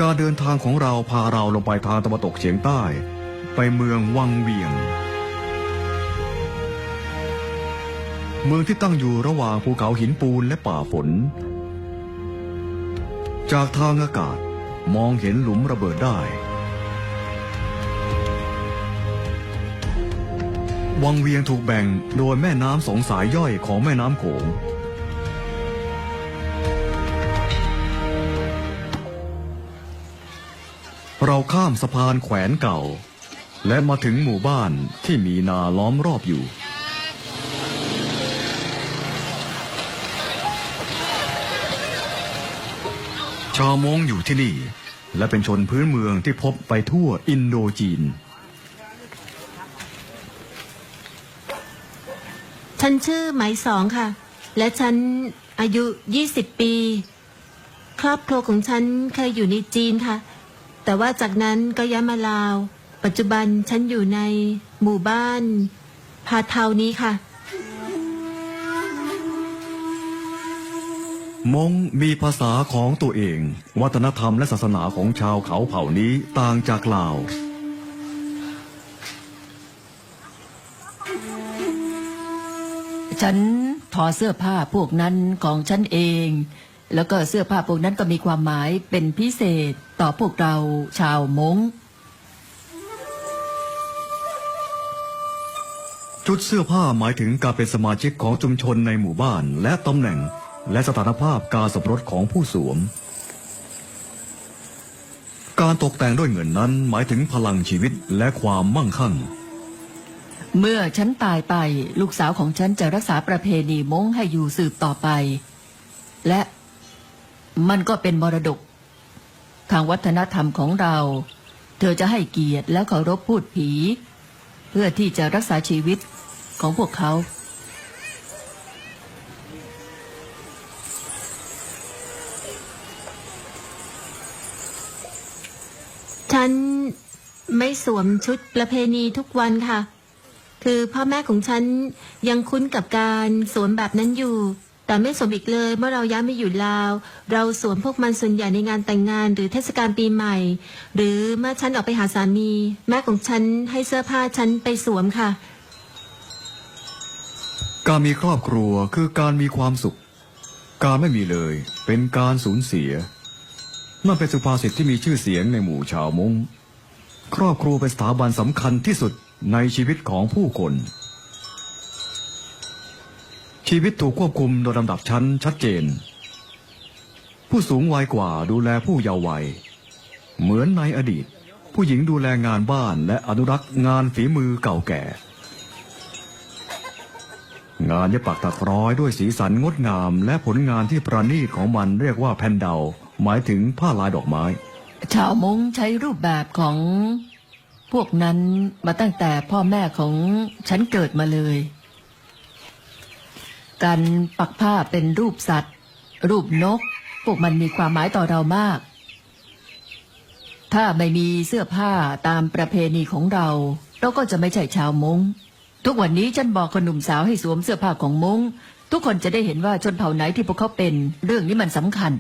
การเดินทางของเราพาเราลงไปทางตะวันตกเฉียงใต้ไปเมืองวังเวียงเมืองที่ตั้งอยู่ระหว่างภูเขาหินปูนและป่าฝนจากทางอากาศมองเห็นหลุมระเบิดได้วังเวียงถูกแบ่งโดยแม่น้ำสองสายย่อยของแม่น้ำโขงเราข้ามสะพานแขวนเก่าและมาถึงหมู่บ้านที่มีนาล้อมรอบอยู่ชาวมงอยู่ที่นี่และเป็นชนพื้นเมืองที่พบไปทั่วอินโดจีนฉันชื่อไหมสองค่ะและฉันอายุ20 ปีครอบครัวของฉันเคยอยู่ในจีนค่ะแต่ว่าจากนั้นก็ย้ายมาลาวปัจจุบันฉันอยู่ในหมู่บ้านพาเทานี้ค่ะมงมีภาษาของตัวเองวัฒนธรรมและศาสนาของชาวเขาเผ่านี้ต่างจากลาวฉันถอดเสื้อผ้าพวกนั้นของฉันเองแล้วก็เสื้อผ้าพวกนั้นก็มีความหมายเป็นพิเศษต่อพวกเราชาวมงชุดเสื้อผ้าหมายถึงการเป็นสมาชิกของชุมชนในหมู่บ้านและตำแหน่งและสถานภาพการสมรสของผู้สวมการตกแต่งด้วยเงินนั้นหมายถึงพลังชีวิตและความมั่งคั่งเมื่อฉันตายไปลูกสาวของฉันจะรักษาประเพณีมงให้อยู่สืบต่อไปและมันก็เป็นมรดกทางวัฒนธรรมของเราเธอจะให้เกียรติและเคารพพูดผีเพื่อที่จะรักษาชีวิตของพวกเขาฉันไม่สวมชุดประเพณีทุกวันค่ะคือพ่อแม่ของฉันยังคุ้นกับการสวมแบบนั้นอยู่แต่ไม่สวมอีกเลยเมื่อเราย้ายมาอยู่ลาวเราสวมพวกมันส่วนใหญ่ในงานแต่งงานหรือเทศกาลปีใหม่หรือเมื่อฉันออกไปหาสามีแม่ของฉันให้เสื้อผ้าฉันไปสวมค่ะการมีครอบครัวคือการมีความสุขการไม่มีเลยเป็นการสูญเสียนั่นเป็นสุภาษิตที่มีชื่อเสียงในหมู่ชาวมงครอบครัวเป็นสถาบันสำคัญที่สุดในชีวิตของผู้คนชีวิตถูกควบคุมโดยลำดับชั้นชัดเจนผู้สูงวัยกว่าดูแลผู้เยาว์วัยเหมือนในอดีตผู้หญิงดูแลงานบ้านและอนุรักษ์งานฝีมือเก่าแก่งานเย็บปักถักร้อยด้วยสีสันงดงามและผลงานที่ประณีตของมันเรียกว่าแผ่นเดาหมายถึงผ้าลายดอกไม้ชาวมงใช้รูปแบบของพวกนั้นมาตั้งแต่พ่อแม่ของฉันเกิดมาเลยการปักผ้าเป็นรูปสัตว์รูปนกพวกมันมีความหมายต่อเรามากถ้าไม่มีเสื้อผ้าตามประเพณีของเราก็จะไม่ใช่ชาวมงทุกวันนี้ฉันบอกคนหนุ่มสาวให้สวมเสื้อผ้าของมงทุกคนจะได้เห็นว่าชนเผ่าไหนที่พวกเขาเป็นเรื่องนี้มันสำคัญ